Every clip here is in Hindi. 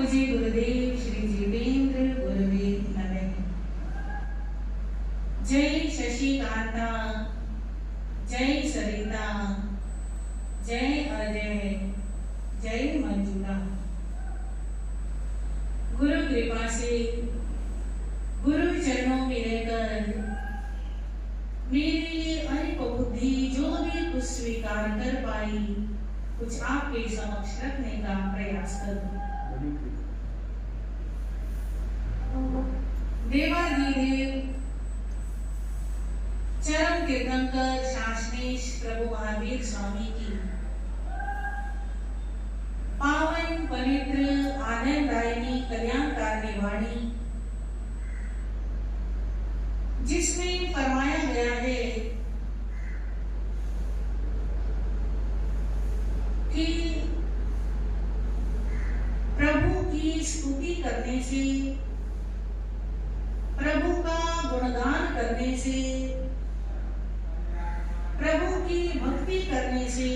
पूज्य गुरुदेव श्री जीवेंद्र गुरुवे नमः। जय शशिकांता, जय सरिता, जय अजय, जय मंजुला। गुरु कृपा से गुरु चरणों में रहकर मेरी अल्प बुद्धि जो भी कुछ स्वीकार कर पाई, कुछ आपके समक्ष रखने का प्रयास करूं। देवाधिदेव चरम तीर्थंकर शासनेश प्रभु महावीर स्वामी की पावन पवित्र आनंददायिनी कल्याणकारिणी वाणी, जिसमें फरमाया गया है कि प्रभु की स्तुति करने से, प्रभु का गुणगान करने से, प्रभु की भक्ति करने से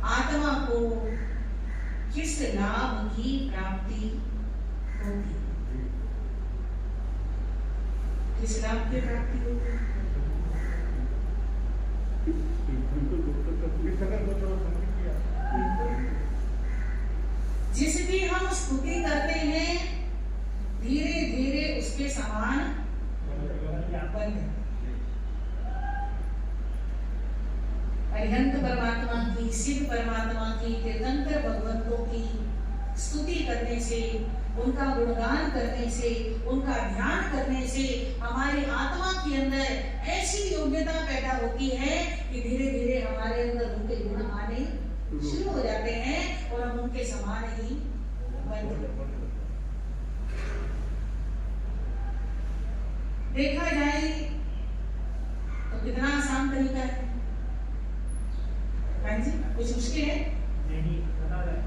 आत्मा को किस लाभ की प्राप्ति होती है? किस लाभ की प्राप्ति होती है? जिसकी हम स्तुति करते हैं, धीरे धीरे उसके समान बन जाते। अरिहंत परमात्मा की, शिव परमात्मा की, तीर्थंकर भगवंतों की स्तुति करने से, उनका गुणगान करने से, उनका ध्यान करने से हमारी आत्मा के अंदर ऐसी योग्यता पैदा होती है कि धीरे धीरे हमारे अंदर उनके गुण आने शुरू हो जाते हैं और हम उनके समान ही बन जाते। देखा जाए तो कितना आसान तरीका है। हाँ जी, कुछ मुश्किल है? नहीं, बता रहे।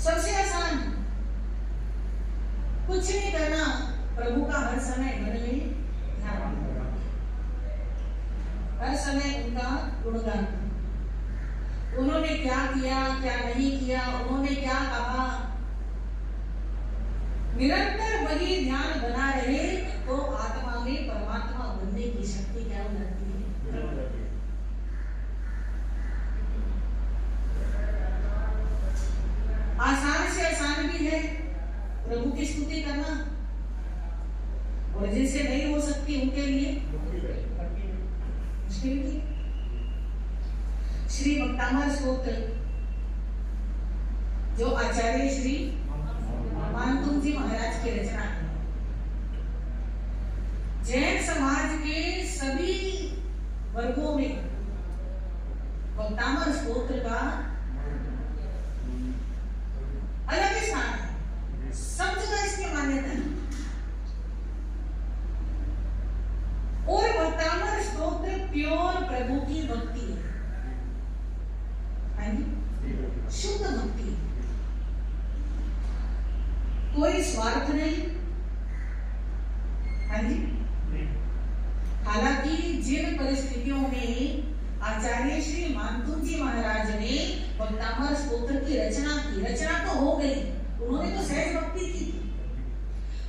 सबसे आसान, कुछ नहीं करना, प्रभु का हर समय मन में ध्यान, हर समय उनका गुणगान। उन्होंने क्या किया, क्या नहीं किया, उन्होंने क्या कहा, निरंतर वही ध्यान बना रहे तो आत्मा में परमात्मा बनने की शक्ति क्या हो जाती है? आसान से आसान भी है प्रभु की स्तुति करना, और जिनसे नहीं हो सकती उनके लिए मुश्किल भी। श्री भक्तामर स्तोत्र जो आचार्य श्री मानतुंग जी महाराज की रचना है, जैन समाज के सभी वर्गों में भक्तामर स्तोत्र का अलग ही स्थान है, सब जगह इसकी मान्यता है। और भक्तामर स्तोत्र प्योर प्रभु की भक्ति है, शुद्ध भक्ति, कोई स्वार्थ नहीं। हाँ जी, हालांकि जिन परिस्थितियों में आचार्य श्री मानतुंग जी महाराज ने भक्तामर स्तोत्र की रचना की, रचना तो हो गई, उन्होंने तो सहज भक्ति की थी।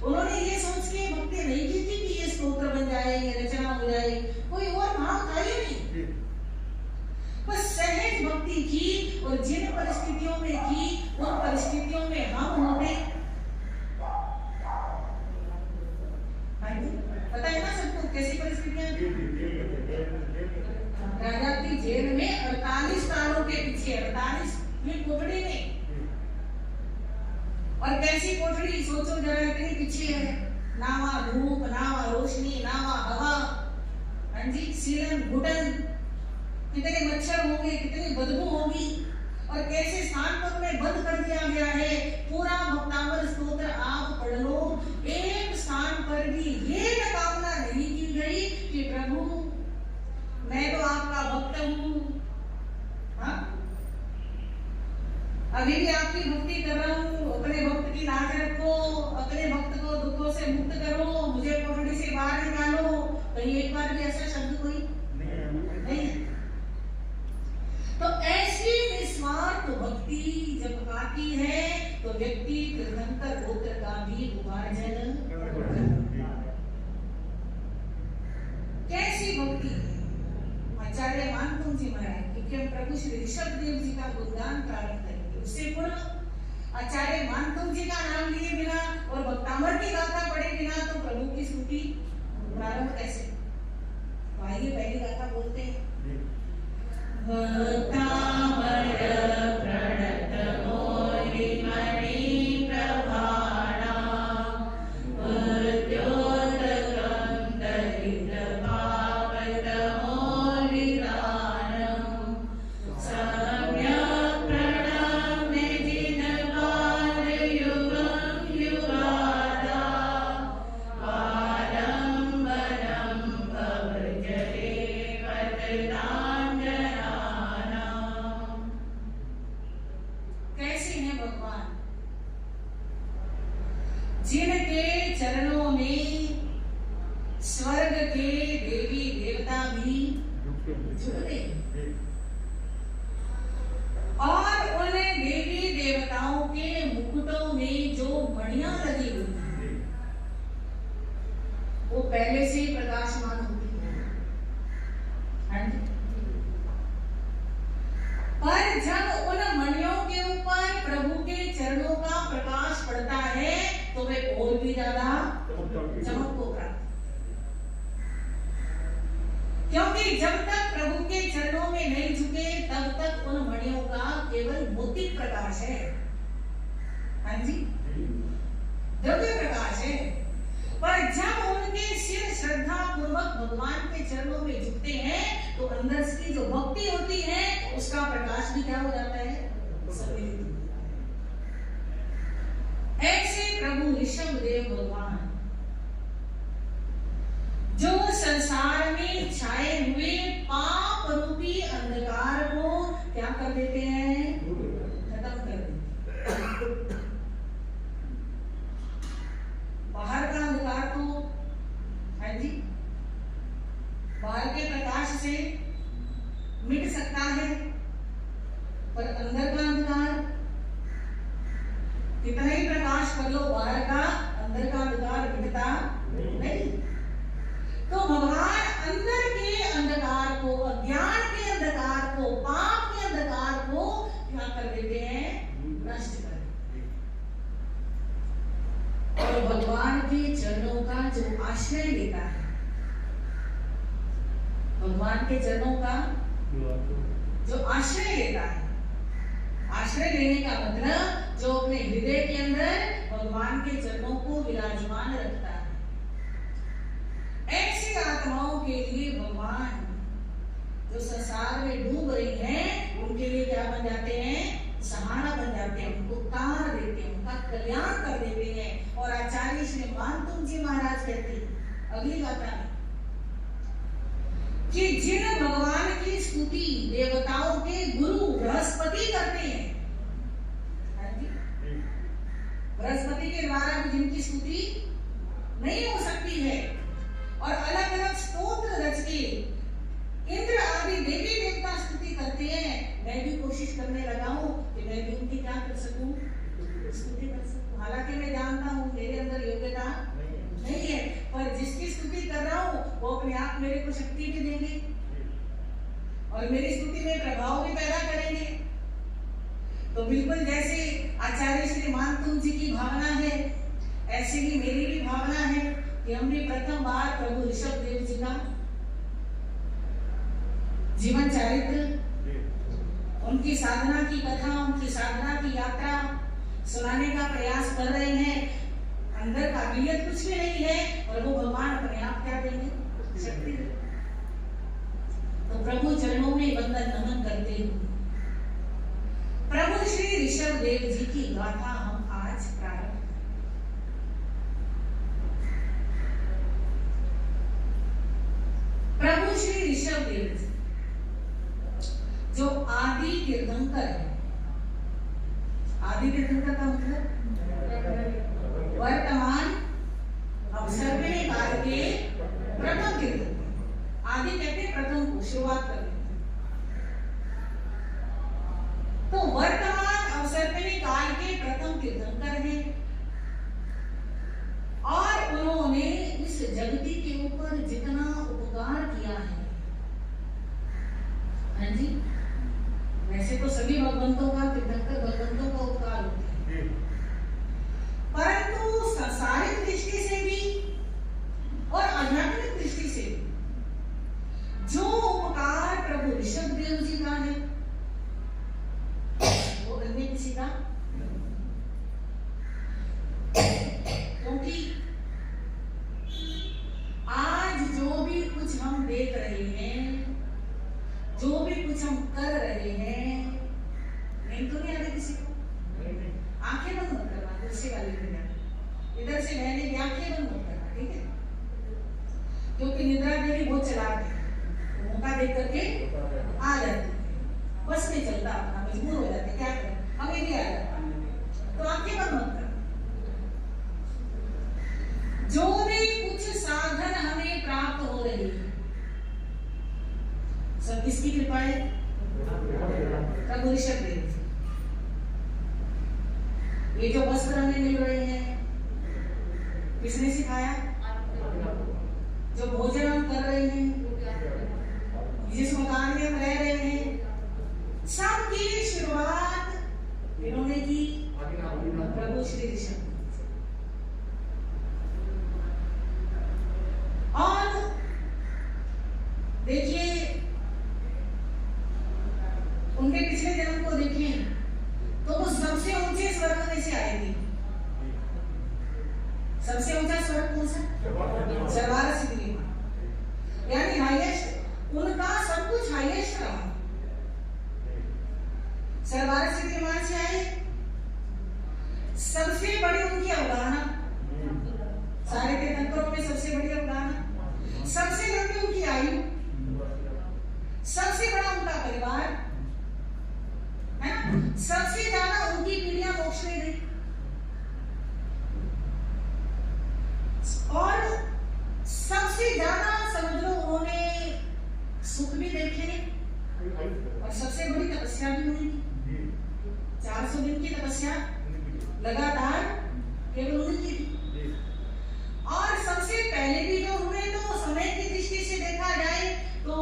उन्होंने ये सोच के भक्ति नहीं की थी कि ये स्तोत्र बन जाए, ये रचना हो जाए, कोई और भाव था ही नहीं, बस सहज भक्ति की। और जिन परिस्थितियों में की, उन परिस्थितियों में हम होंगे, पता है ना सबको कैसी परिस्थितियां थी? राजा की जेल में 48 सालों के पीछे, 48 कोठड़ी में, और कैसी कोठड़ी सोचो जरा, इतनी पीछे है, ना वहां धूप, ना वहां रोशनी, ना वहां हवा, हाँ जी, सीलन घुटन, कितने मच्छर होंगे, कितनी बदबू होगी, और कैसे स्थान पर उन्हें बंद कर दिया गया है। पूरा भक्तामर स्तोत्र आप पढ़ लो, एक स्थान पर भी ये कामना नहीं की गई कि प्रभु मैं तो आपका भक्त हूँ, हाँ, अभी भी आपकी भक्ति कर रहा हूँ, अपने भक्त की लाज रखो, अपने भक्त को दुखों से मुक्त करो, मुझे कोठड़ी से बाहर निकालो। कहीं एक बार भी ऐसा शब्द कोई नहीं है। तो ऐसी निस्वार्थ भक्ति व्यक्ति तीर्थंकर गोत्र का भी उपार्जन कैसी भक्ति है आचार्य मानतुंग जी महाराज, क्योंकि हम प्रभु श्री ऋषभ देव जी का गुणगान प्रारंभ करेंगे। उससे पूर्व आचार्य मानतुंग जी का नाम लिए बिना और भक्तामर की गाथा पढ़े बिना तो प्रभु की स्तुति प्रारंभ कैसे? तो आइए पहली गाथा बोलते हैं। भक्तामर प्रणत मोहि मणि प्रभाणा जिनके चरणों में स्वर्ग के देवी देवता भी जुड़े और उन देवी देवताओं के मुकुटों में जो मणियां लगी हुई हैं वो पहले से ही प्रकाशमान होती है। पर जब उन मणियों के ऊपर प्रभु के चरणों का प्रकाश पड़ता है तो वे और भी ज्यादा चमक को प्राप्त, क्योंकि जब तक प्रभु के चरणों में नहीं झुके तब तक उन मणियों का केवल भौतिक प्रकाश है। हाँ जी, द्रव्य प्रकाश है। पर जब उनके सिर श्रद्धा पूर्वक भगवान के चरणों में झुकते हैं तो अंदर की जो भक्ति होती है उसका प्रकाश भी क्या हो जाता है? सम्मिलित। ऐसे प्रभु ऋषभ देव भगवान जो संसार में छाए हुए पाप रूपी अंधकार को क्या कर देते हैं? खत्म कर देते। बाहर का अंधकार तो है जी, बाहर के प्रकाश से मिट सकता है, पर अंदर का अंधकार कितना ही प्रकाश कर लो बाहर का, अंदर का अंधकार मिटता नहीं। तो भगवान अंदर के अंधकार को, अज्ञान के अंधकार को, पाप के अंधकार को क्या कर देते हैं? नष्ट कर देते हैं। और भगवान के चरणों का जो आश्रय लेता है, भगवान के चरणों का जो आश्रय लेता है, आश्रय लेने का मतलब जो अपने हृदय के अंदर भगवान के चरणों को विराजमान रखता है, ऐसी आत्माओं के लिए भगवान जो संसार में डूब रही हैं उनके लिए क्या बन जाते हैं? सहारा बन जाते हैं, उनको तार देते हैं, उनका कल्याण कर देते हैं। और आचार्य श्री मानतुंग जी महाराज कहते हैं अगली गाथा में कि जिन भगवान की स्तुति देवताओं के गुरु बृहस्पति करते हैं, बृहस्पति के द्वारा भी जिनकी स्तुति नहीं हो सकती है और अलग अलग स्तोत्र रच के इंद्र आदि देवी देवता स्तुति करते हैं, मैं भी कोशिश करने लगा हूं कि मैं भी उनकी क्या कर सकूं? स्तुति कर सकूं। हालांकि मैं जानता हूं मेरे अंदर योग्यता नहीं है, पर जिसकी स्तुति कर रहा हूं वो अपने आप मेरे को शक्ति भी देंगे और मेरी स्तुति में प्रभाव भी पैदा करेंगे। तो बिल्कुल जैसे आचार्य श्री मानतुंग जी की भावना है, ऐसे ही मेरी भी भावना है कि हम भी प्रथम बार प्रभु ऋषभ देव जी का जीवन चरित्र, उनकी साधना की कथा, उनकी साधना की यात्रा सुनाने का प्रयास कर रहे हैं। अंदर काबिलियत कुछ भी नहीं है और वो भगवान अपने आप क्या देंगे? शक्ति देंगे। तो प्रभु चरणों में वंदन नमन करते हुए प्रभु श्री ऋषभ देव जी की गाथा हम आज प्रारंभ। प्रभु श्री ऋषभ देव जी जो आदि तीर्थंकर है, आदि तीर्थंकर का मतलब वर्तमान अवसर्पिणी काल के प्रथम तीर्थंकर। आदि कहते प्रथम को, शुरुआत करते हैं। तो वर्तमान अवसर्पिणी काल के प्रथम तीर्थंकर भगवंतों का, तीर्थंकर भगवंतों का उपकार होता है। परंतु सांसारिक दृष्टि से भी और आध्यात्मिक दृष्टि से भी जो उपकार प्रभु ऋषभदेव जी का है वो अन्य किसी का, क्योंकि आज जो भी कुछ हम देख रहे हैं, जो भी कुछ हम कर रहे हैं, नींद तो नहीं आ रही किसी को? आंखें बंद मत करना, कुर्सी वाली इधर से मैंने आंखें बंद मत करना, ठीक है? क्योंकि निद्रा देवी बहुत चलाक है, मौका देख करके आ जाती है, बस नहीं चलता, अपना मजबूर हो जाते, क्या करें, हमें भी आ जाता, तो आंखें बंद मत करना। जो भी कुछ साधन हमें प्राप्त हो रही है सब किसकी कृपा है? प्रभु ऋषभदेव। ये जो वस्त्र हमें मिल रहे हैं किसने सिखाया? जो भोजन हम कर रहे हैं, जिस मकान में हम रह रहे हैं, सबकी शुरुआत इन्होंने की प्रभु श्री ऋषभ। और देखिए उनके पिछले जन्म को देखें तो वो सबसे ऊंचे स्वर्ग में से आए थे। सबसे ऊंचा स्वर्ग कौन सा? सर्वार सिद्धि, यानी हाईएस्ट, उनका सब कुछ हाईएस्ट रहा। सर्वार सिद्धि मान से आए, सबसे बड़ी उनकी अवगाहना, सारे तीर्थंकरों में सबसे बड़ी अवगाहना, सबसे लंबी उनकी आयु, सबसे बड़ा उनका परिवार है ना, सबसे ज्यादा उनकी पीढ़ियां मोक्ष में गई, और सबसे ज्यादा समझ लो उन्होंने सुख भी देखे, और सबसे बड़ी तपस्या भी हुई। 400 दिन की तपस्या लगातार केवल उनकी थी। और सबसे पहले भी जो हुए तो समय की दृष्टि से देखा जाए तो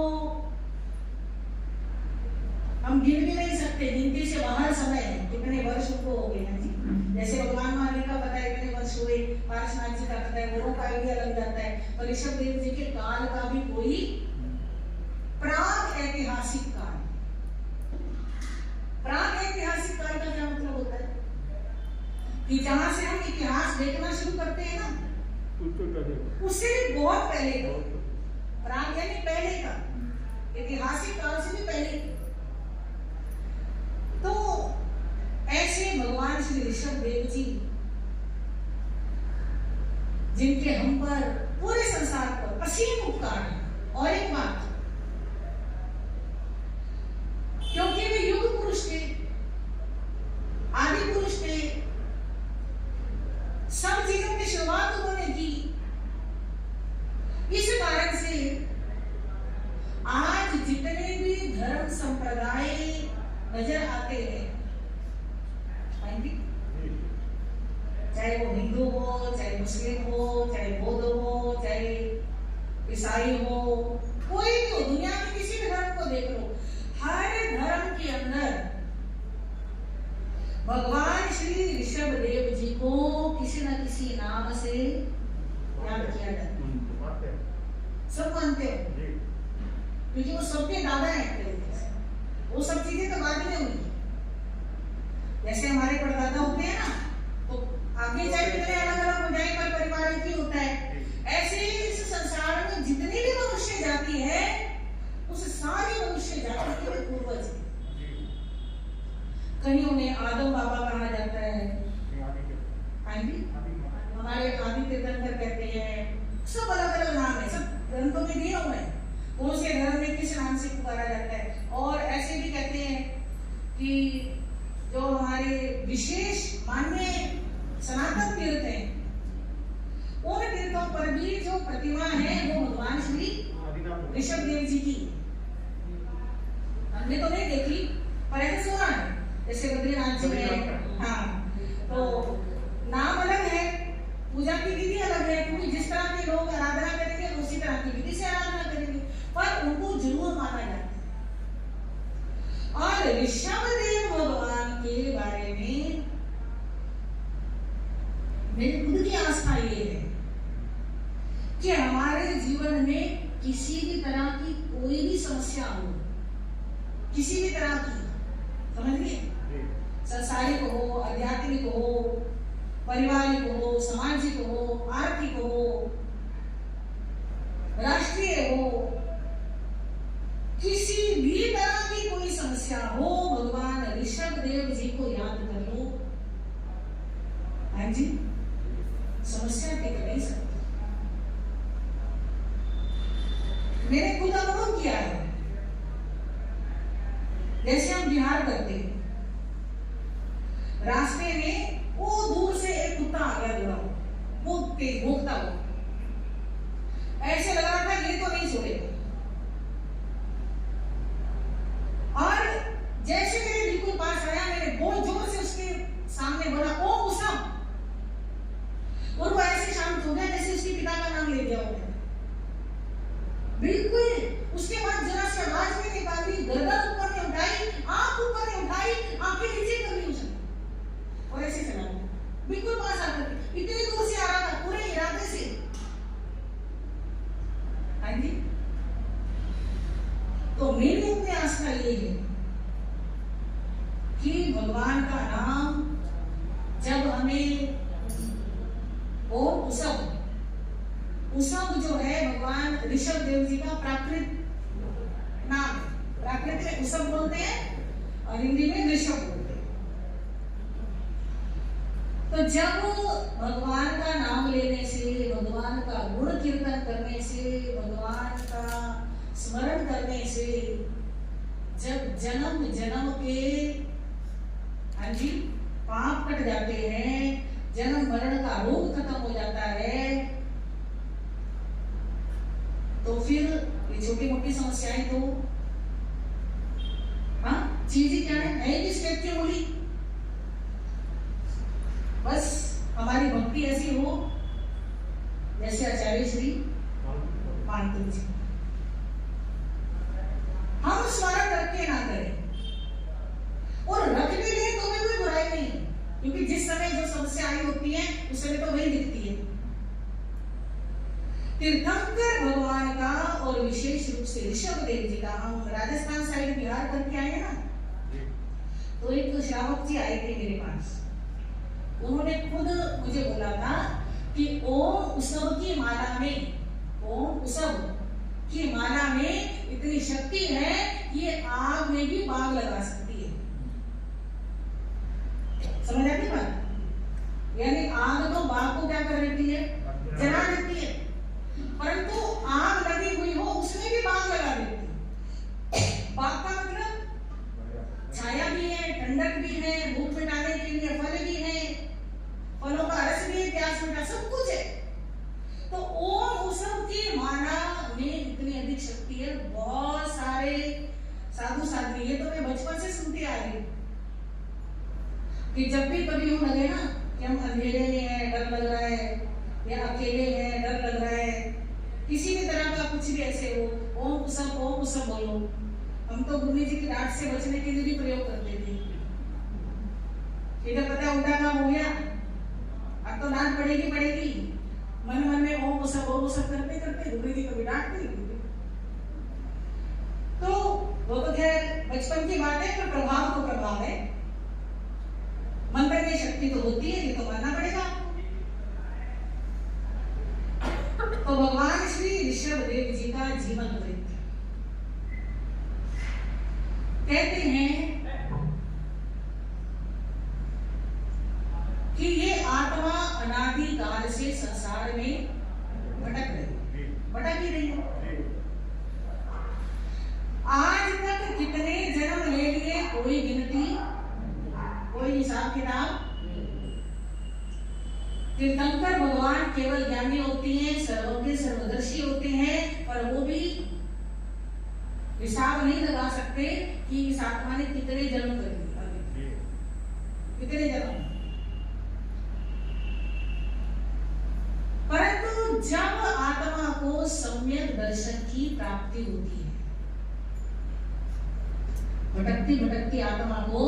हम गिन भी नहीं सकते, गिनती से बाहर समय है, कितने वर्ष उनको हो गए हैं जी। जैसे भगवान महावीर का पता है कितने वर्ष हुए, पार्श्वनाथ जी का पता है, गोरों का आइडिया लग जाता है, और ऋषभदेव जी के काल का भी कोई प्राग ऐतिहासिक काल। प्राग ऐतिहासिक काल का क्या मतलब होता है? कि जहां से हम इतिहास देखना शुरू करते हैं ना, उससे भी बहुत पहले का, प्राग यानी पहले का, ऐतिहासिक काल से भी पहले। तो ऐसे भगवान श्री ऋषभदेव जी जिनके हम पर पूरे संसार पर असीम उपकार है। और एक बात, क्योंकि वे युग पुरुष थे, आदि पुरुष थे, सब चीजों की शुरुआत उन्होंने की, इस कारण से आज जितने भी धर्म संप्रदाय नजर आते हैं, चाहे वो हिंदू हो, चाहे मुस्लिम हो, चाहे बौद्ध हो, चाहे ईसाई हो, कोई भी हो, दुनिया में किसी भी धर्म को देख लो, हर धर्म के अंदर भगवान श्री ऋषभदेव जी को किसी न किसी नाम से याद किया जाता है। सब मानते हो क्योंकि वो सबके दादा हैं, वो सब चीजें तो बाद में हुई। जैसे हमारे परदादा होते हैं ना, तो आगे चाहे कितने अलग अलग हो जाए पर परिवार एक ही होता है। ऐसे ही इस संसार में जितनी भी मनुष्य जाति है, उस सारी मनुष्य जाति के पूर्वज हैं। कहीं उन्हें आदम बाबा कहा जाता है, हमारे आदि तीर्थंकर कहते हैं, सब अलग अलग नाम है, सब ग्रंथों में दिए हुए हैं, कौन से धर्म में किस नाम से पुकारा जाता है। और ऐसे भी कहते हैं कि जो हमारे विशेष मान्य सनातन तीर्थ हैं, उन तीर्थों पर भी जो प्रतिमा है वो भगवान श्री ऋषभदेव जी की। हमने तो नहीं देखी पर ऐसे सुना है, जैसे बद्रीनाथ जी है, हाँ, तो नाम अलग है, पूजा की विधि अलग है, क्योंकि जिस तरह के लोग आराधना करेंगे उसी तरह की विधि से आराधना करेंगे, पर उनको जरूर माना जाता है। और ऋषभदेव जीवन में किसी भी तरह की कोई भी समस्या हो, किसी भी तरह की, समझ गए, सांसारिक हो, आध्यात्मिक हो, पारिवारिक हो, सामाजिक हो, आर्थिक हो, राष्ट्रीय हो, किसी भी तरह की कोई समस्या हो, भगवान ऋषभ देव जी को याद कर लो। हाँ जी, समस्या टिक नहीं सकती। मैंने खुद अनुभव किया है। जैसे हम बिहार करते हैं, रास्ते में वो दूर से एक कुत्ता आ गया, दौड़ा वो तेज भोंकता हुआ, ऐसे लग रहा था ये तो नहीं छोड़ेगा। और जैसे मेरे बिल्कुल पास आया, मैंने बहुत जोर से उसके सामने बोला, ओ उसम, और वो ऐसे शांत हो गया जैसे उसके पिता का नाम ले दिया हो। बिल्कुल उसके बाद जरा सी आवाज में निकाली, गर्दन ऊपर में उठाई, आंख ऊपर में उठाई, आंखें नीचे कर ली उसने, और ऐसे चला गया बिल्कुल पास आकर। इतनी दूर से आ रहा था, पूरे इरादे से। हाँ जी, तो मेरी अपने आस्था ये है कि भगवान का नाम जब हमें, ओम उसम, उसम जो है भगवान ऋषभ देव जी का प्राकृत नाम, प्राकृत में उसम बोलते हैं और हिंदी में ऋषभ बोलते हैं। तो जब भगवान का नाम लेने से, भगवान का गुण कीर्तन करने से, भगवान का स्मरण करने से, जब जन्म जन्म के, हाँ जी, पाप कट जाते हैं, जन्म मरण का रोग खत्म हो जाता है, तो फिर ये छोटी मोटी समस्याएं तो, हाँ, चीजें क्या है कि स्टेप की बोली, बस हमारी भक्ति ऐसी हो जैसे आचार्य श्री मानते जी। हम स्मरण रखे ना करें, और रख भी ले तो भी कोई बुराई नहीं, क्योंकि जिस समय जो समस्या आई होती है उस समय तो वही दिखती है। तीर्थंकर भगवान का और विशेष रूप से ऋषभ देव जी का, हम राजस्थान साइड बिहार करके आए ना, तो एक श्रावक जी आए थे मेरे पास। उन्होंने खुद मुझे बोला था कि ओम उसम की माला में, ओम उसम की माला में इतनी शक्ति है कि ये आग में भी बाग लगा सकती है। समझ आती बात? यानी आग तो बाग को क्या कर देती है, जला देती है, परंतु आग लगी हुई हो उसमें भी बाग लगा देती है। बाग का मतलब छाया भी है, ठंडक भी है, भूख मिटाने के लिए फल भी है, फलों का रस भी है, प्यास मिटा, सब कुछ है। तो ओम उसम की माला में इतनी अधिक शक्ति है। बहुत सारे साधु साध्वी, ये तो मैं बचपन से सुनती आ रही हूँ कि जब भी कभी यूं लगे ना कि हम अंधेरे में हैं, डर लग रहा है, या अकेले हैं, डर लग रहा है, किसी भी तरह का कुछ भी ऐसे हो, ओम उसम बोलो। हम तो गुरु जी की डांट से बचने के लिए भी प्रयोग करते थे। इधर पता उल्टा काम हो गया, अब तो डांट पड़ेगी। मन में ओम उसम करते करते गुरु जी कभी डांट नहीं देते। तो वो तो खैर बचपन की बात है, पर प्रभाव तो प्रभाव है। मंत्र में शक्ति तो होती है, ये तो मानना पड़ेगा। तो भगवान श्री ऋषभ देव जी का जीवन वृत्त कहते हैं कि ये आत्मा अनादि काल से संसार में भटक ही रही है। आज तक कितने जन्म ले लिए, कोई गिनती, कोई हिसाब किताब। तीर्थंकर भगवान केवल ज्ञानी होते हैं, सर्वज्ञ सर्वदर्शी होते हैं, पर वो भी हिसाब नहीं लगा सकते कि इस आत्मा ने कितने जन्म कर लिए, कितने जन्म। परंतु जब आत्मा को सम्यक दर्शन की प्राप्ति होती है, भटकती आत्मा को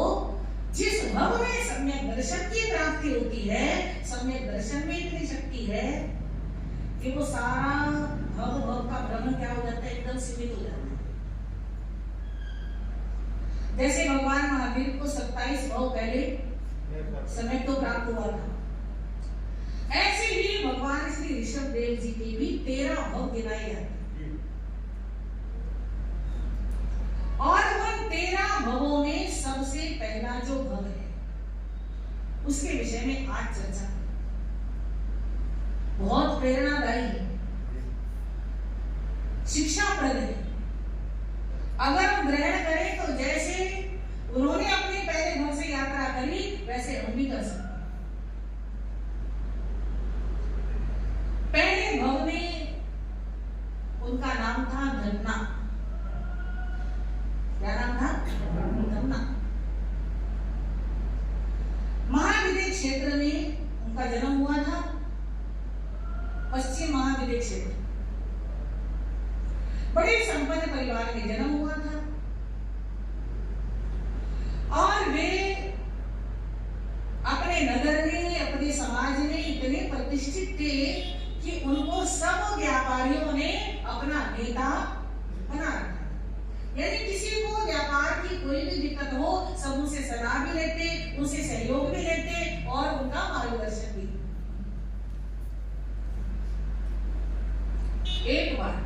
जिस भव में सम्यक दर्शन की प्राप्ति होती है, सम्यक दर्शन में इतनी शक्ति है कि वो सारा भव भव का भ्रमण क्या हो जाता है, एकदम सीमित हो जाता है। जैसे भगवान महावीर को 27 भव पहले समय तो प्राप्त हुआ था, ऐसे ही भगवान श्री ऋषभ देव जी के भी 13 भव गिनाए जाते हैं। और उन 13 भवों में सबसे पहला जो भव है उसके विषय में आज चर्चा है। बहुत प्रेरणादायी है, शिक्षाप्रद है। अगर हम ग्रहण करें तो जैसे उन्होंने अपने पहले भव से यात्रा करी वैसे हम भी कर सकते हैं। पहले भव में उनका नाम था धन्ना। क्या नाम था? धन्ना। महाविद्य क्षेत्र में उनका जन्म हुआ था, पश्चिम महाविद्य क्षेत्र। बड़े संपन्न परिवार में जन्म हुआ था और वे अपने नगर में, अपने समाज में इतने प्रतिष्ठित थे कि उनको सब व्यापारियों ने अपना नेता बना रखा। यानी किसी को व्यापार की कोई भी दिक्कत हो सब उनसे सलाह भी लेते, उनसे सहयोग भी लेते और उनका मार्गदर्शन भी। एक बार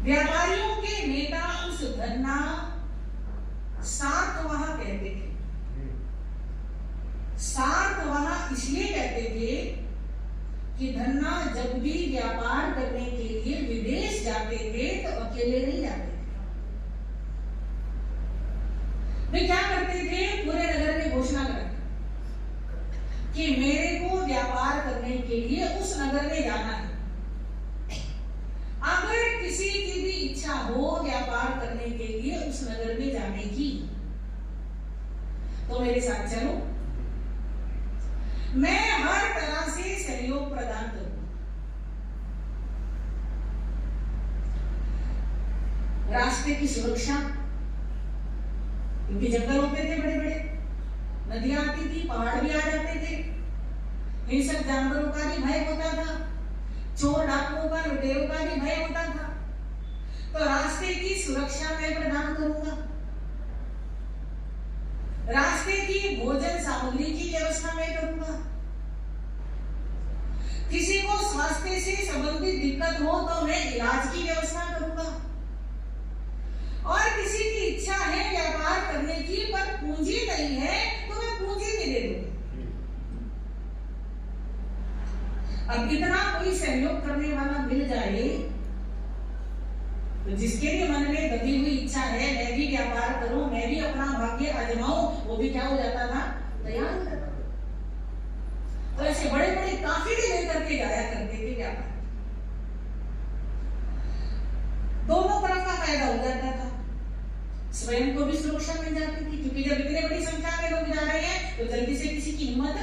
व्यापारियों के नेता उस धन्ना सातवाह कहते थे। सातवाह इसलिए कहते थे कि धन्ना जब भी व्यापार करने के लिए विदेश जाते थे तो अकेले नहीं जाते थे। वे क्या करते थे, पूरे नगर में घोषणा करते कि मेरे को व्यापार करने के लिए उस नगर में जाना है। अगर किसी की भी इच्छा हो व्यापार करने के लिए उस नगर में जाने की तो मेरे साथ चलो, मैं हर तरह से सहयोग प्रदान करूंगा। रास्ते की सुरक्षा, क्योंकि जंगल होते थे बड़े बड़े, नदियां आती थी, पहाड़ भी आ जाते थे, हिंसक जानवरों का भी भय होता था, चोर डाकुओं का, लुटेरों का भी भय होता था। तो रास्ते की सुरक्षा मैं प्रदान करूंगा, रास्ते की भोजन सामग्री की व्यवस्था मैं करूंगा, किसी को स्वास्थ्य से संबंधित दिक्कत हो तो मैं इलाज की व्यवस्था करूंगा, और किसी की इच्छा है व्यापार करने की पर पूंजी नहीं है तो मैं पूंजी भी दे दूंगा। अब इतना कोई सहयोग करने वाला मिल जाए तो जिसके भी मन में दबी हुई इच्छा है मैं भी व्यापार करूं, मैं भी अपना भाग्य आजमाऊं, वो भी क्या हो जाता था, तैयार हो जाता था। तो ऐसे बड़े बड़े काफिले लेकर के जाया करते थे व्यापार। दोनों तरफ का फायदा हो जाता था, स्वयं को भी सुरक्षा मिल जाती थी, क्योंकि जब इतने बड़ी संख्या में लोग जा रहे हैं तो जल्दी से किसी की हिम्मत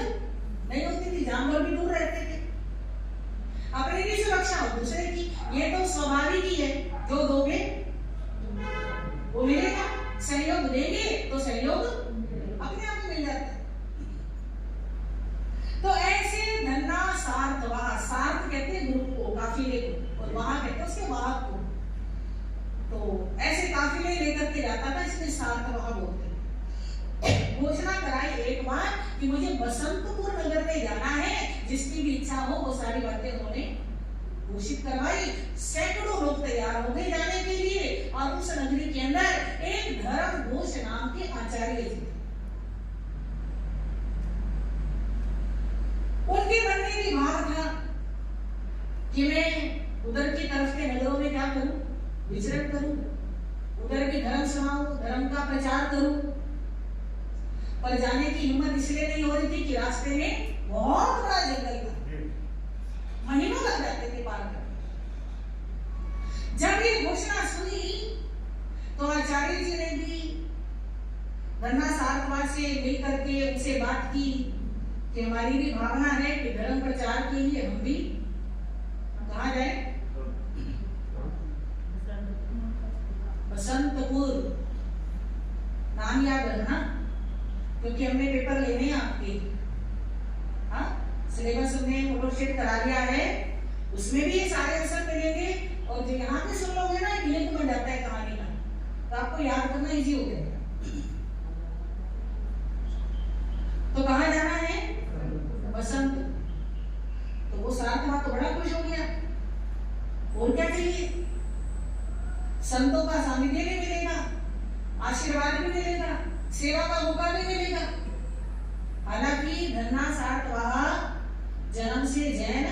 नहीं होती थी, जानवर भी दूर रहते थे। अपनी भी सुरक्षा और दूसरे की, ये तो स्वाभाविक ही है, जो दोगे वो मिलेगा, सहयोग देंगे तो सहयोग अपने आप मिल जाता है। तो ऐसे धन्ना सार्थवाह, सार्थ कहते हैं ग्रुप को, काफिले को, और वाह कहते हैं उसके वाहक को। तो ऐसे काफिले लेकर के जाता था, इसलिए सार्थवाह बोलते हैं। घोषणा कराई एक बार कि मुझे बसंतपुर नगर में जाना है, जिसकी भी इच्छा हो वो सारी बातें उन्होंने घोषित करवाई। सैकड़ों लोग तैयार हो गए जाने के लिए, और उस नगरी के अंदर एक धर्म घोष नाम के आचार्य जी, उनके मन में भी भाव था कि मैं उधर की तरफ के नगरों में क्या करूं, विचरण करूं, उधर भी धर्म सुनाऊं, धर्म का प्रचार करूं। पर जाने की हिम्मत इसलिए नहीं हो रही थी कि रास्ते में बहुत बड़ा जंगल था, महीनों लग जाते थे पार करने। जब ये घोषणा सुनी तो आचार्य जी ने भी धन्ना सार्थवाह से मिल करके उनसे बात की कि हमारी भी भावना है कि धर्म प्रचार के लिए हम भी कहाँ जाए, बसंतपुर। नाम याद रखना क्योंकि हमने पेपर लेने आपके। हाँ, सिलेबस हमने फोटोस्टेट करा दिया है, उसमें भी ये सारे आंसर मिलेंगे। और जो यहाँ पे सुन लोगे ना, एक लिंक बन जाता है कहानी का, तो आपको याद करना इजी हो जाएगा। तो कहाँ जाना है? बसंत। तो वो सार्थवा तो बड़ा खुश हो गया, और क्या चाहिए? संतों का सानिध्य भी मिलेगा, आशीर्वाद भी मिलेगा, सेवा का मौका भी मिलेगा। हालांकि धन्ना सार्थवा जन्म से जैन,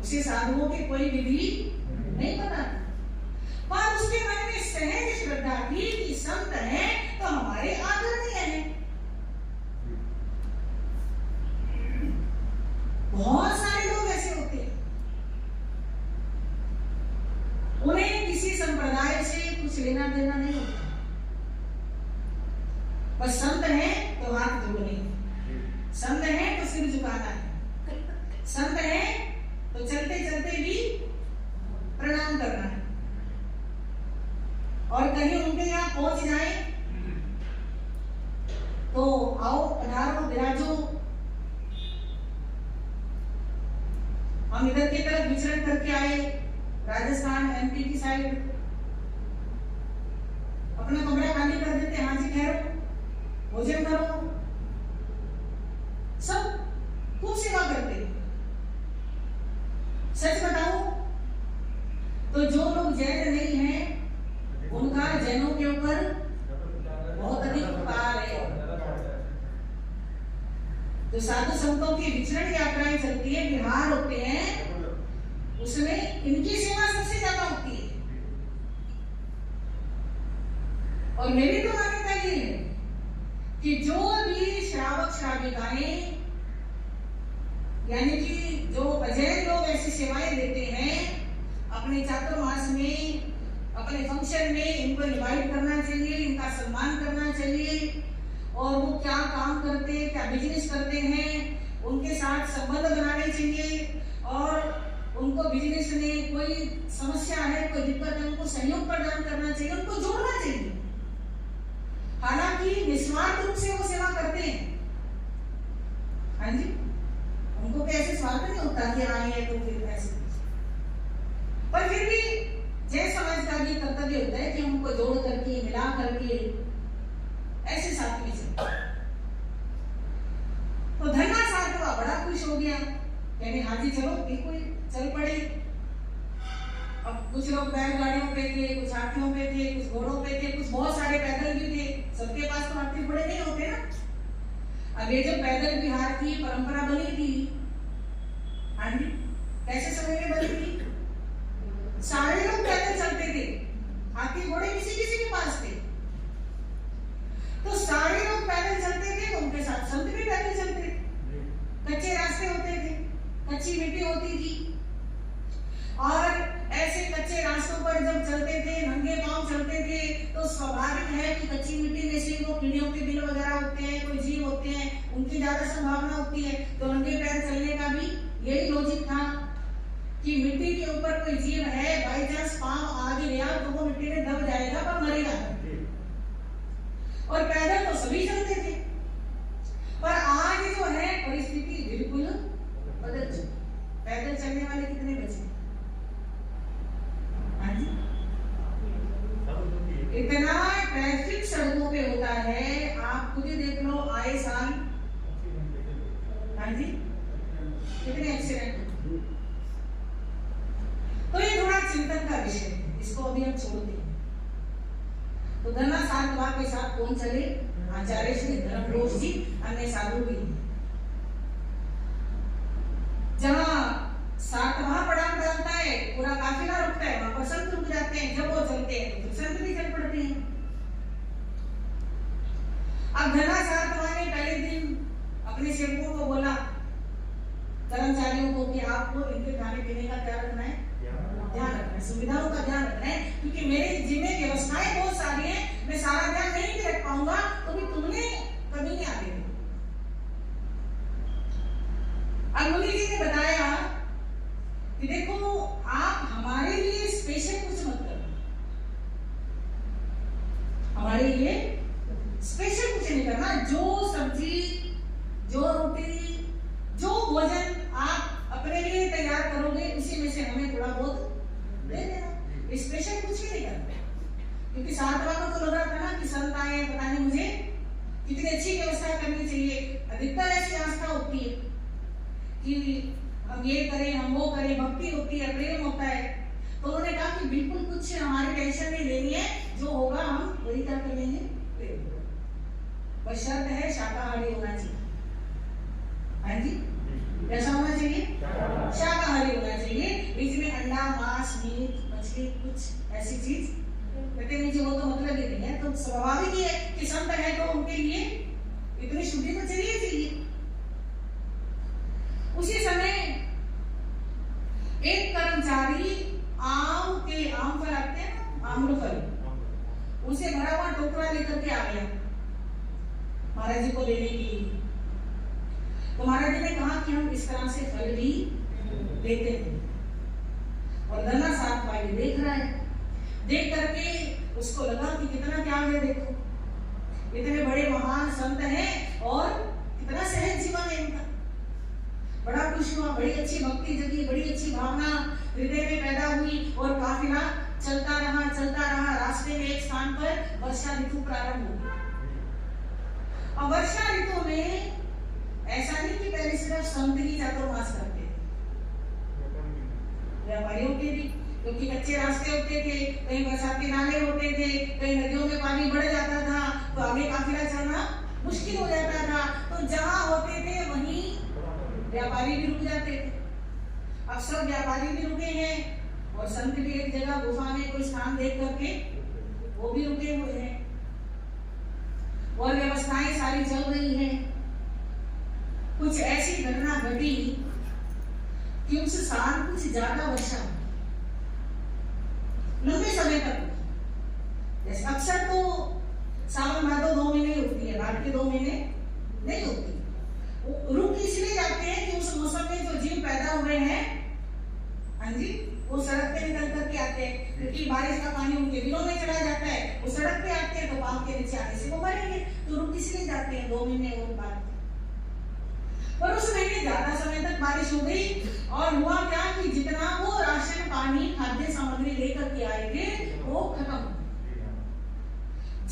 उसे साधुओं की कोई विधि नहीं पता, पर उसके मन में सहज श्रद्धा थी कि संत है तो हमारे आदरणीय है। बहुत सारे लोग ऐसे होते हैं, उन्हें किसी संप्रदाय से कुछ लेना देना नहीं होता, बस संत है तो हाथ जोड़ने, संत है तो सिर झुकाना है, संत है तो चलते चलते भी प्रणाम करना है। और कहीं उनके यहाँ पहुंच जाए तो आओ पधारो विराजो। हम इधर की तरफ विचरण करके आए, राजस्थान एमपी की साइड, अपना कमरा खाली कर देते, हाँ जी ठहरो, भोजन करो, सब खूब सेवा करते। सच बताऊं तो जो लोग जैन नहीं हैं, उनका जैनों के ऊपर बहुत अधिक उपकार है। जो साधु संतों की विचरण यात्राएं चलती है, विहार होते हैं, उसमें इनकी सेवा सबसे ज्यादा होती है। और मेरी तो मान्यता ये है कि जो भी श्रावक श्राविकाएं, यानी कि जो अजैन लोग ऐसी सेवाएं देते हैं, अपने चातुर्मास में, अपने फंक्शन में इनको इनवाइट करना चाहिए, इनका सम्मान करना चाहिए। और वो क्या काम करते हैं, क्या बिजनेस करते हैं, उनके साथ संबंध बनाने चाहिए। और उनको बिजनेस में कोई समस्या है, कोई दिक्कत है, उनको सहयोग प्रदान करना चाहिए, उनको जोड़ना चाहिए। हालांकि निस्वार्थ रूप से वो सेवा करते हैं, हाँ जी, उनको कैसे स्वार्थ नहीं होता कि हाँ ये तो फिर ऐसे, पर फिर भी जय समाज का भी कर्तव्य होता है कि उनको जोड़ करके, मिला करके ऐसे साथ में चलते। तो धन्ना सार्थवा बड़ा खुश हो गया, यानी हाँ जी चलो बिल्कुल चल पड़े। अब कुछ लोग बैलगाड़ियों पे थे, कुछ हाथियों पे थे, कुछ घोड़ों पे थे, कुछ बहुत सारे पैदल भी थे, सबके पास तो हाथी घोड़े नहीं होते ना। अब ये जो पैदल विहार की परंपरा बनी थी, हाँ जी, कैसे समय में बनी थी? सारे लोग पैदल चलते थे, हाथी घोड़े किसी किसी के पास थे। तो सारे लोग पैदल चलते थे, तो उनके साथ संत भी पैदल चलते थे। कच्चे रास्ते होते थे, कच्ची मिट्टी होती थी, और ऐसे कच्चे रास्तों पर जब चलते थे, नंगे पांव चलते थे, तो स्वाभाविक है कि कच्ची मिट्टी में से वो कीड़ियों के बिल वगैरह होते हैं, कोई जीव होते हैं, उनकी ज्यादा संभावना होती है। तो नंगे पैर चलने का भी यही लॉजिक था कि मिट्टी के ऊपर कोई जीव है, बाई चांस पांव आगे गया तो वो मिट्टी में दब जाएगा पर मरेगा। और पैदल तो सभी चलते थे, पर आज जो है परिस्थिति बिल्कुल बदल चुकी। पैदल चलने वाले कितने बचे? हाँ जी, इतना ट्रैफिक सड़कों पे होता है, आप खुद ही देख लो, आए साल, हाँ जी, कितने एक्सीडेंट। तो ये थोड़ा चिंतन का विषय है, इसको अभी हम छोड़ते हैं। तो धन्ना सार्थवा के साथ कौन चले? आचार्य श्री धर्मरोष जी, अन्य साधु भी। जहाँ सार्थवा प्रणाम डालता है, पूरा काफिला रुकता है, वहां पर संत रुक जाते हैं। जब वो चलते हैं तो संत भी चल पड़ते हैं। अब धन्ना सार्थवा ने पहले दिन अपने सेवकों को बोला, कर्मचारियों को, कि आपको इनके खाने पीने का क्या रखना है, ध्यान रखना है, सुविधाओं का ध्यान रखना है, क्योंकि मेरे जिम्मे व्यवस्थाएं बहुत सारी हैं, मैं सारा ध्यान नहीं भी रख पाऊंगा, तो भी तुमने कभी नहीं आगे। अब मुनि जी ने बताया कि देखो, आप हमारे लिए स्पेशल कुछ मत करो, हमारे लिए स्पेशल कुछ नहीं करना। जो सब्जी, जो रोटी, जो भोजन आप अपने लिए तैयार करोगे उसी में से हमें थोड़ा बहुत दे देना, स्पेशल कुछ भी नहीं करना। क्योंकि सातवां को तो लग रहा था ना कि संत आए, पता नहीं मुझे कितनी अच्छी व्यवस्था करनी चाहिए। अधिकतर ऐसी आस्था होती है कि हम ये करें, हम वो करें, भक्ति होती है, प्रेम होता है। तो उन्होंने कहा कि बिल्कुल कुछ हमारी टेंशन नहीं लेनी है, जो होगा हम वही क्या कर लेंगे, बस शर्त है शाकाहारी होना चाहिए। हाँ जी, कैसा होना चाहिए, शाकाहारी होना चाहिए। बीच में अंडा, मांस, मीट, मछली कुछ ऐसी चीज कहते नहीं, वो तो मतलब ही नहीं है। तो स्वाभाविक ही है कि संत है तो उनके लिए इतनी शुद्धि तो चाहिए। उसी समय एक कर्मचारी आम फल आते हैं ना, आम्रफल, उसे भरा हुआ टोकरा लेकर के आ गया महाराज जी को लेने के लिए। तो महाराज जी ने कहा कि हम इस तरह से फल भी देते हैं। और धन्ना साथ भाई देख रहा है, देख करके उसको लगा कि कितना क्या है, देखो इतने बड़े महान संत हैं और कितना सहज जीवन है इनका। बड़ा खुश हुआ, बड़ी अच्छी भक्ति जगी, बड़ी अच्छी भावना हृदय में पैदा हुई। और काफिला चलता रहा। रास्ते में एक स्थान पर वर्षा ऋतु प्रारंभ हो गई। और वर्षा ऋतु में ऐसा नहीं कि पहले सिर्फ संत ही चातुर्मास करते थे, व्यापारियों के भी, क्योंकि कच्चे रास्ते होते थे, कहीं बरसाती नाले होते थे, कहीं नदियों में पानी बढ़ जाता था, तो आगे काफिला चलना मुश्किल हो जाता था। तो जहां होते थे वहीं व्यापारी भी रुक जाते थे। अब सब व्यापारी भी रुके हैं और संत भी एक जगह गुफा में कोई स्थान देख करके वो भी रुके हुए हैं और व्यवस्थाएं सारी चल रही हैं। कुछ ऐसी घटना घटी कि उस साल कुछ ज्यादा वर्षा लंबे समय तक। जैसे अक्सर तो सावन भादो 2 महीने होती है, बाद के 2 महीने नहीं होती। रुक इसलिए जाते हैं कि उस मौसम में जो जीव पैदा हुए हैं, हाँ जी, वो सड़क पे निकल करके आते हैं, क्योंकि बारिश का पानी उनके दिलों में चला जाता है। वो सड़क पे आते हैं तो पाँव के नीचे आने से वो मरेंगे, तो रुक इसलिए जाते हैं 2 महीने और बाद। पर उस महीने ज्यादा समय तक बारिश हो गई और हुआ क्या कि जितना वो राशन पानी खाद्य सामग्री लेकर के आए थे वो खत्म।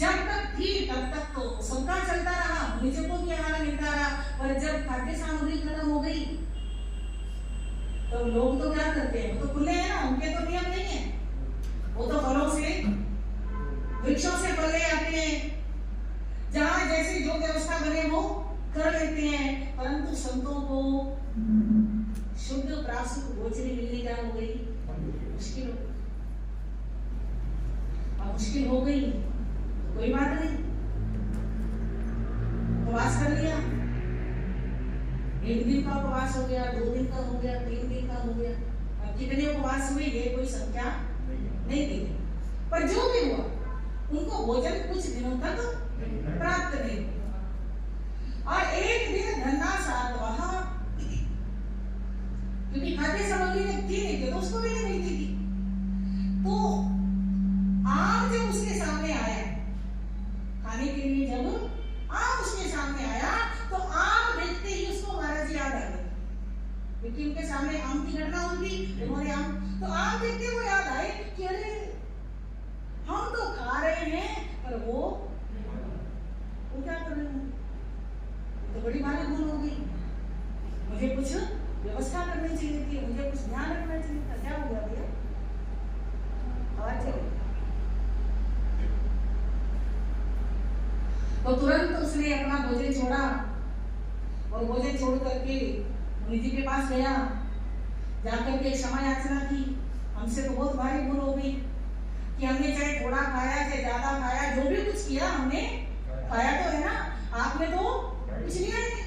जब तक थी तब तक तो सबका चलता रहा, मुझे को भी आहार मिलता रहा। पर जब खाद्य सामग्री खत्म हो गई तो लोग तो क्या करते हैं, वो तो खुले हैं ना, उनके तो नियम नहीं है। वो तो फलों से, वृक्षों से फल ले आते हैं, जहां जैसे जो व्यवस्था बने वो कर लेते हैं। परंतु संतों को शुद्ध प्राप्त भोजन मिलने क्या हो गई, मुश्किल हो गई। अब मुश्किल हो गई तो कोई बात नहीं, उपवास कर लिया। 1 दिन का उपवास हो गया, 2 दिन का हो गया, 3 दिन का हो गया। अब कितने उपवास हुए ये कोई संख्या नहीं दी, पर जो भी हुआ उनको भोजन कुछ दिनों तक प्राप्त नहीं हुआ। और एक दिन धन्ना सातवां, क्योंकि खाद्य सामग्री जब थी नहीं थी तो उसको भी नहीं मिलती थी, तो आम जब उसके सामने आया खाने के लिए, जब आम उसके सामने आया तो आम देखते ही उसको महाराज याद आ गए, क्योंकि उनके सामने आम की घटना हुई, उन्होंने आम, तो आम देखते वो याद आए कि अरे हम तो खा रहे हैं पर वो क्या कर रहे हैं, तो बड़ी भारी भूल हो गई। मुझे कुछ व्यवस्था करनी चाहिए थी, मुझे कुछ ध्यान रखना चाहिए था। क्या हो गया भैया, आवाज चली। तो तुरंत उसने अपना भोजन छोड़ा और भोजन छोड़ करके मुनि जी के पास गया, जाकर के क्षमा याचना की। हमसे तो बहुत भारी भूल हो गई कि हमने चाहे थोड़ा खाया चाहे ज्यादा खाया, जो भी कुछ किया हमने खाया तो है ना, आपने तो कुछ लिया नहीं।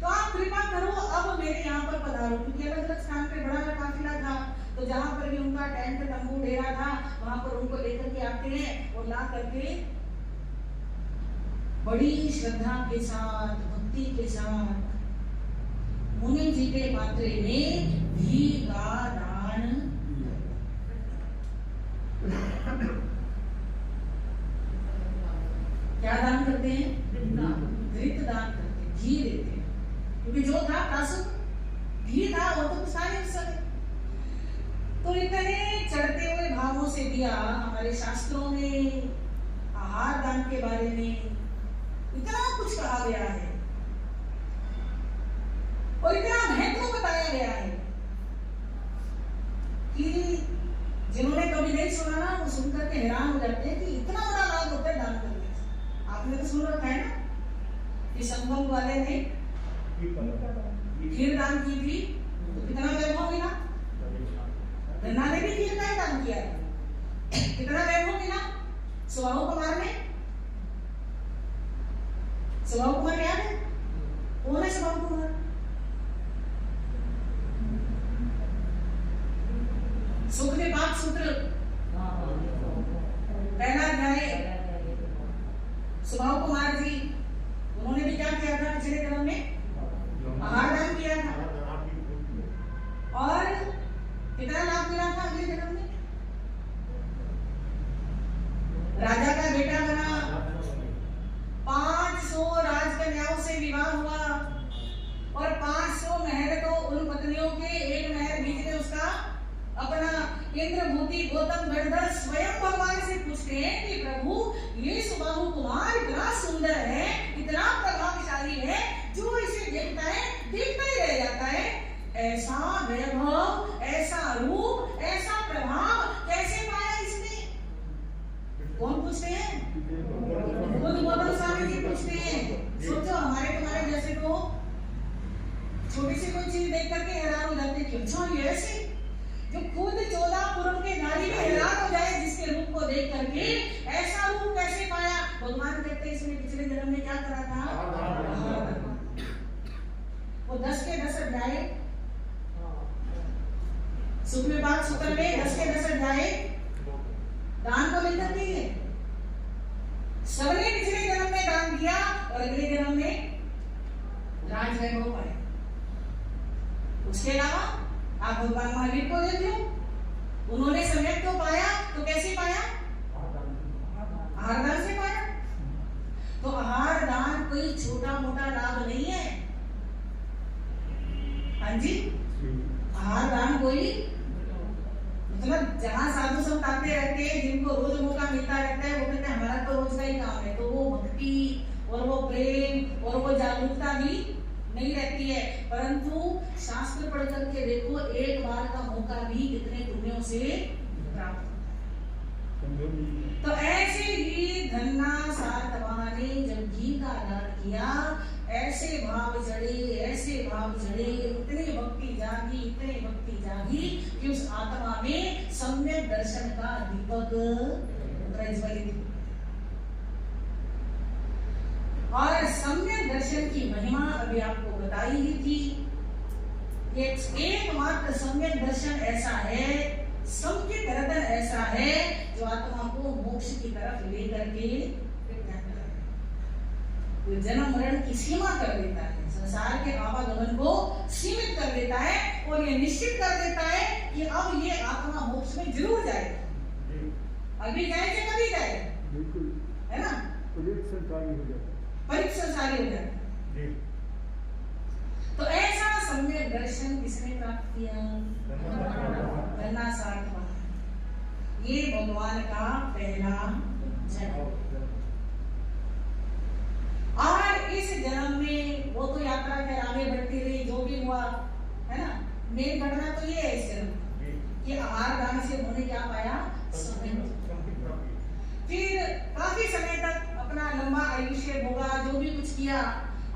तो आप कृपा करो अब मेरे यहाँ पर पधारो, क्योंकि अलग अलग स्थान पे बड़ा बड़ा काफिला था, तो जहाँ पर भी उनका टेंट तंबू डेरा था वहां पर उनको लेकर के आते हैं और ला करके बड़ी श्रद्धा के साथ, भक्ति के साथ मुनि जी के पात्रे में घी का दान, क्या दान करते हैं, घृत दान करते हैं, घी देते हैं। क्योंकि जो था प्रासुक घी था, वो तो कुछ था नहीं उस समय। तो इतने चढ़ते हुए भावों से दिया। हमारे शास्त्रों में आहार दान के बारे में इतना कुछ कहा गया है और इतना महत्व बताया गया है कि जिन्होंने कभी नहीं सुना ना, वो सुनकर के हैरान हो जाते हैं कि इतना बड़ा लाभ होता है दान करने से। आपने तो सुन रखा है ना कि संगम वाले ने खीर दान की थी, तो कितना वैभव मिला। गन्ना ने भी खीर का ही दान किया, कितना वैभव मिला। सुबाहु कुमार ने, सुबाहु कुमार याद है कौन है सुबाहु कुमार? सुख के पाक सूत्र पहला अध्याय। सुबाहु कुमार जी, उन्होंने भी क्या किया था? पिछले जन्म में आहार दान किया था और कितना लाभ मिला था अगले जन्म में? राजा का बेटा बना, 500 राजकन्याओं से विवाह हुआ और 500 महल तो उन पत्नियों के, एक महल बीच में उसका अपना। इंद्रभूति गौतम गणधर स्वयं भगवान से पूछते हैं कि प्रभु, ये सुबाहु कुमार इतना सुंदर है, इतना प्रभावशाली है, जो इसे देखता है देखता ही रह जाता है। ऐसा वैभव, ऐसा रूप, ऐसा प्रभाव कैसे पाया इसने? कौन पूछते हैं? खुद गौतम स्वामी जी पूछते हैं। सोचो, हमारे तुम्हारे जैसे तो छोटी सी कोई चीज देख करके हैरान हो जाते हैं कि अच्छा ये ऐसे। जो खुद 14 पुरुष के नारी भी हैरान हो जाए जिसके रूप को देख करके, ऐसा रूप कैसे पाया? भगवान कहते हैं इसने पिछले जन्म में क्या करा था? वो 10 के 10 अध्याय, सुख में बात सूत्र में 10 के 10 अध्याय दान को लेकर के है। सबने पिछले जन्म में दान किया और अगले जन्म में राज वैभव पाया। उसके अलावा आप भगवान महावीर को देख लो, उन्होंने सम्यक तो पाया, तो कैसे पाया? आहार दान से पाया। तो आहार दान कोई छोटा मोटा लाभ नहीं है। हाँ जी, आहार दान कोई मतलब जहां साधु संत आते रहते हैं, जिनको रोज मौका मिलता रहता है, वो कहते हैं हमारा तो रोज का ही काम है। तो वो भक्ति और वो प्रेम और वो जागरूकता भी नहीं रहती है। परंतु शास्त्र पढ़ करके देखो, एक बार का मौका भी कितने पुण्यों से प्राप्त। तो ऐसे ही धन्ना सातवां ने जब घी का दान किया, ऐसे भाव चढ़े, ऐसे भाव चढ़े, इतनी भक्ति जागी, इतनी भक्ति जागी कि उस आत्मा में सम्यक दर्शन का दीपक प्रज्वलित। और सम्यक दर्शन की महिमा अभी आपको बताई ही थी। एकमात्र सम्यक दर्शन ऐसा है, सम्यक रतन ऐसा है जो आत्मा को मोक्ष की तरफ लेकर के जन्म मरण की सीमा कर देता है, संसार के आवागमन को सीमित कर देता है और ये निश्चित कर देता है कि अब ये आत्मा मोक्ष में जरूर जाएगा। अभी जाए कि कभी जाए, है ना? परीक्षा सारी हो जाए। तो ऐसा सम्यक दर्शन किसने प्राप्त किया? धन्ना सातवां। ये भगवान का पहला जन्म। और इस जन्म में वो तो यात्रा के आगे बढ़ती रही, जो भी हुआ, है ना? मेन घटना तो ये है इस जन्म कि आहार दान से उन्होंने क्या पाया? फिर काफी समय तक अपना लंबा आयुष्य भोगा, जो भी कुछ किया।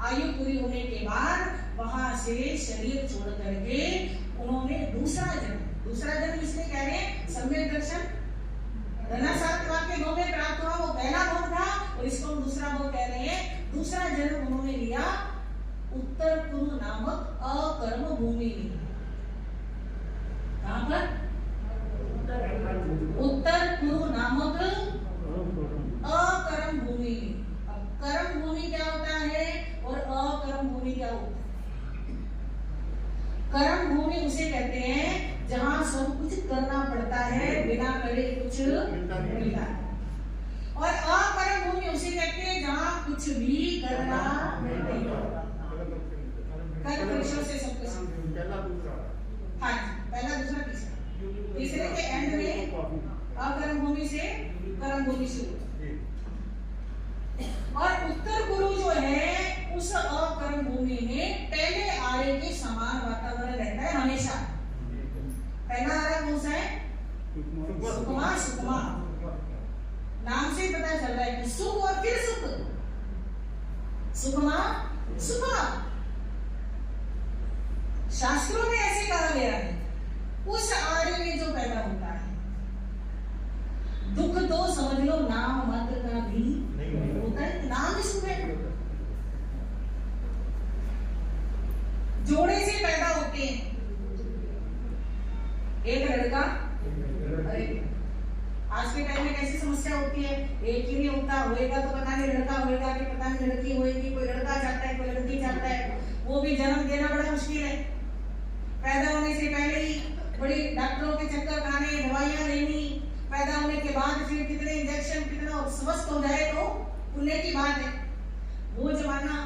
आयु पूरी होने के बाद वहां से शरीर छोड़ करके उन्होंने दूसरा जन्म इसलिए कह रहे हैं सम्यक दर्शन धन्ना सातवां के भोग में प्राप्त हुआ, वो पहला भोग था और इसको हम दूसरा भोग कह रहे हैं। दूसरा जन्म उन्होंने लिया उत्तर कुरु नामक अकर्म भूमि में। कहां पर? उत्तर कुरु नामक अकर्म भूमि में। अब कर्म भूमि क्या होता है और अकर्म भूमि क्या होता है? कर्म भूमि उसे कहते हैं जहां सब कुछ करना पड़ता है, बिना करे कुछ मिलता है। और अकर्म भूमि उसे कहते हैं जहां कुछ भी करना नहीं पड़ता। वर्षों से सब कुछ। पहला दूसरा, हाँ जी, पहला दूसरा तीसरा, तीसरे के एंड में अकर्म भूमि से कर्म भूमि शुरू। और उत्तर गुरु जो है उस अकर्म भूमि में पहले आर्य के समान वातावरण रहता है हमेशा। पहला आर्य कौन सा है? सुकमा। सुकमा नाम से पता चल रहा है कि सुख और फिर सुख, सुकमा सुकमा। शास्त्रों में ऐसे कहा गया है उस आर्य में जो पैदा होता है, दुख तो समझ लो नाम मात्र का भी होता है, नाम ही सुख है। जोड़े से पैदा होते हैं, एक लड़का। अरे आज के टाइम में कैसी समस्या होती है, एक ही नहीं होता, होएगा तो पता नहीं लड़का होएगा कि पता नहीं लड़की होएगी, कोई लड़का चाहता है कोई लड़की चाहता है, वो भी जन्म देना बड़ा मुश्किल है। पैदा होने से पहले ही बड़ी डॉक्टरों के चक्कर खाने, दवाइयां लेनी, पैदा होने के बाद फिर कितने इंजेक्शन, कितना स्वस्थ हो जाए तो पुण्य की बात है। वो जमाना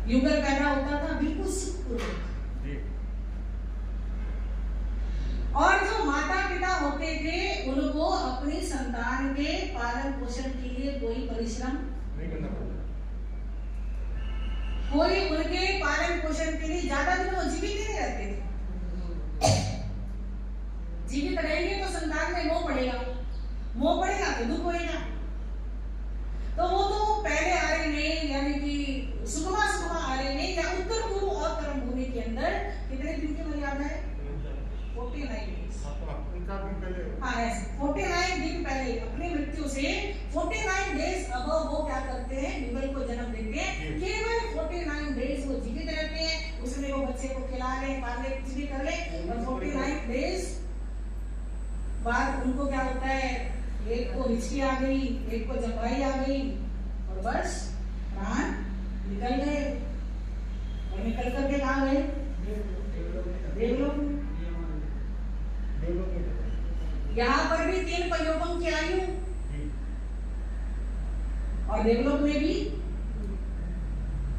युगल पैदा होता था बिल्कुल सुखपूर्वक, और जो माता पिता होते थे उनको अपनी संतान के पालन पोषण के लिए कोई परिश्रम नहीं करना पड़ता, कोई उनके पालन पोषण के लिए ज्यादा दिन वो जीवित नहीं रहते थे। जीवित रहेंगे तो संतान में मोह पड़ेगा, मोह पड़ेगा तो दुख होएगा। तो वो तो पहले आर्य में यानी कि सुकमा आर्य में या उत्तर गुरु अकर्म भूमि के अंदर कितने दिन की मर्यादा है? 49 डेज। हाँ, 49 दिन पहले अपनी मृत्यु से 49 डेज अब वो क्या करते हैं, युगल को जन्म देते हैं। केवल 49 डेज वो जीवित रहते हैं, उसमें वो बच्चे को खिला ले, पाल ले, कुछ भी कर ले, और 49 डेज बाद उनको क्या होता है, एक को हिचकी आ गई, एक को जपाई आ गई, और बस प्राण निकल गए। और निकल करके कहाँ गए? देवलोक। यहाँ पर भी 3 प्रयोगों की आयु, और देवलोक में भी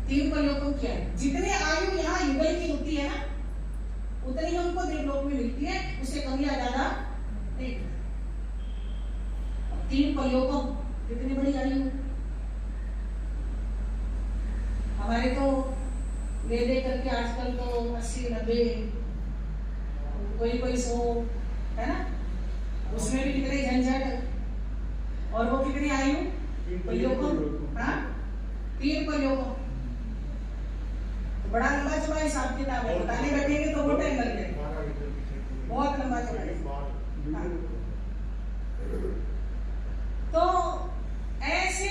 3 प्रयोगों की आयु। जितने आयु यहाँ युगल की होती है ना, उतनी ही उनको देवलोक में मिलती है, उससे कम या ज्यादा नहीं। 3 प्रयोगों कितनी बड़ी आयु। हमारे तो ले दे करके आजकल तो 80-90, कोई 100 है ना, उसमें भी कितने झंझट। और वो कितनी आयु? प्रयोगों, हाँ 3 प्रयोगों। तो बड़ा लंबा चौड़ा हिसाब किताब है, बताने बैठेंगे तो बहुत टाइम लग जाएगा, बहुत लंबा चौड़ा। तो ऐसे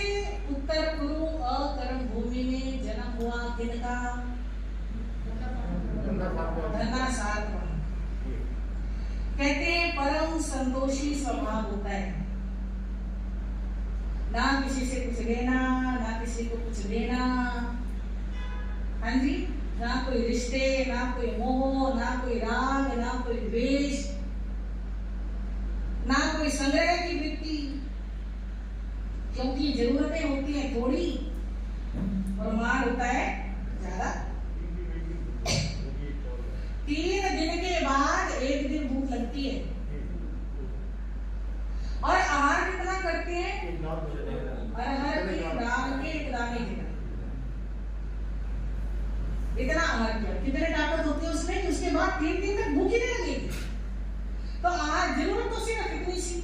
उत्तर गुरु अकर्म भूमि में जन्म हुआ किनका? धर्मासार। कहते हैं परम संतोषी स्वभाव होता है, ना किसी से कुछ लेना, ना किसी को कुछ देना। हाँ जी, ना कोई रिश्ते, ना कोई मोह, ना कोई राग, ना कोई द्वेष, ना कोई संग्रह की वृत्ति, क्योंकि जरूरतें होती हैं थोड़ी और मार होता है ज्यादा। 3 दिन के बाद 1 दिन भूख लगती है, और आहार कितना करते हैं? अरहर की दाल के 1 दाने जितना, इतना आहार किया। कितने ताकत होती है उसमें कि उसके बाद 3 दिन तक भूख ही नहीं लगेगी। तो आहार जरूरत तो सिर्फ इतनी सी,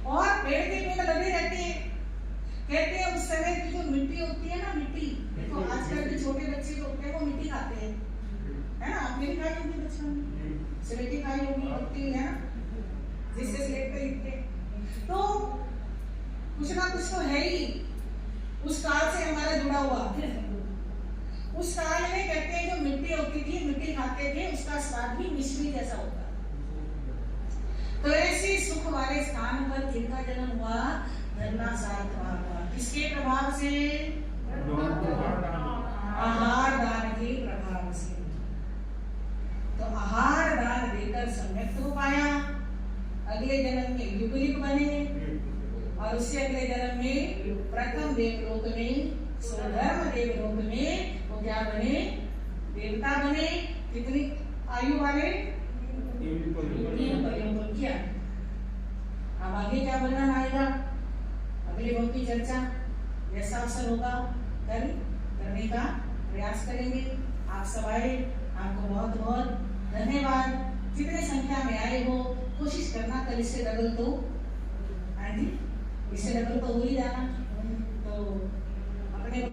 और पेड़ के पेड़ लगे रहते हैं। कहते हैं उस समय की जो मिट्टी होती है ना, मिट्टी देखो आजकल के छोटे बच्चे जो होते हैं वो मिट्टी खाते हैं, है ना, आपने भी खाई होगी बचपन में, स्लेटी खाई होगी, मिट्टी है ना, जिससे स्लेट पे लिखते हैं। तो कुछ ना कुछ तो है ही उस काल से हमारा जुड़ा हुआ। उस काल में कहते हैं जो मिट्टी होती थी, मिट्टी खाते थे, उसका स्वाद भी मिश्री जैसा होता। तो ऐसे सुख वाले स्थान पर जिनका जन्म हुआ, धर्मासार हुआ। किसके प्रभाव से? आहार दान के प्रभाव से। तो आहार दान देकर सम्यक हो पाया, अगले जन्म में युगलिक बने, और उससे अगले जन्म में प्रथम देवलोक में सो धर्म देव लोक में वो क्या बने, देवता बने। कितनी आयु वाले, 3 कलियों को किया। अब आगे क्या वर्णन आएगा, अगले भाव की चर्चा जैसा अवसर होगा करने का प्रयास करेंगे। आप सब आए, आपको बहुत बहुत धन्यवाद। जितने संख्या में आए हो कोशिश करना कल इससे डबल तो, हाँ जी, इससे डबल तो हो ही जाना। तो अपने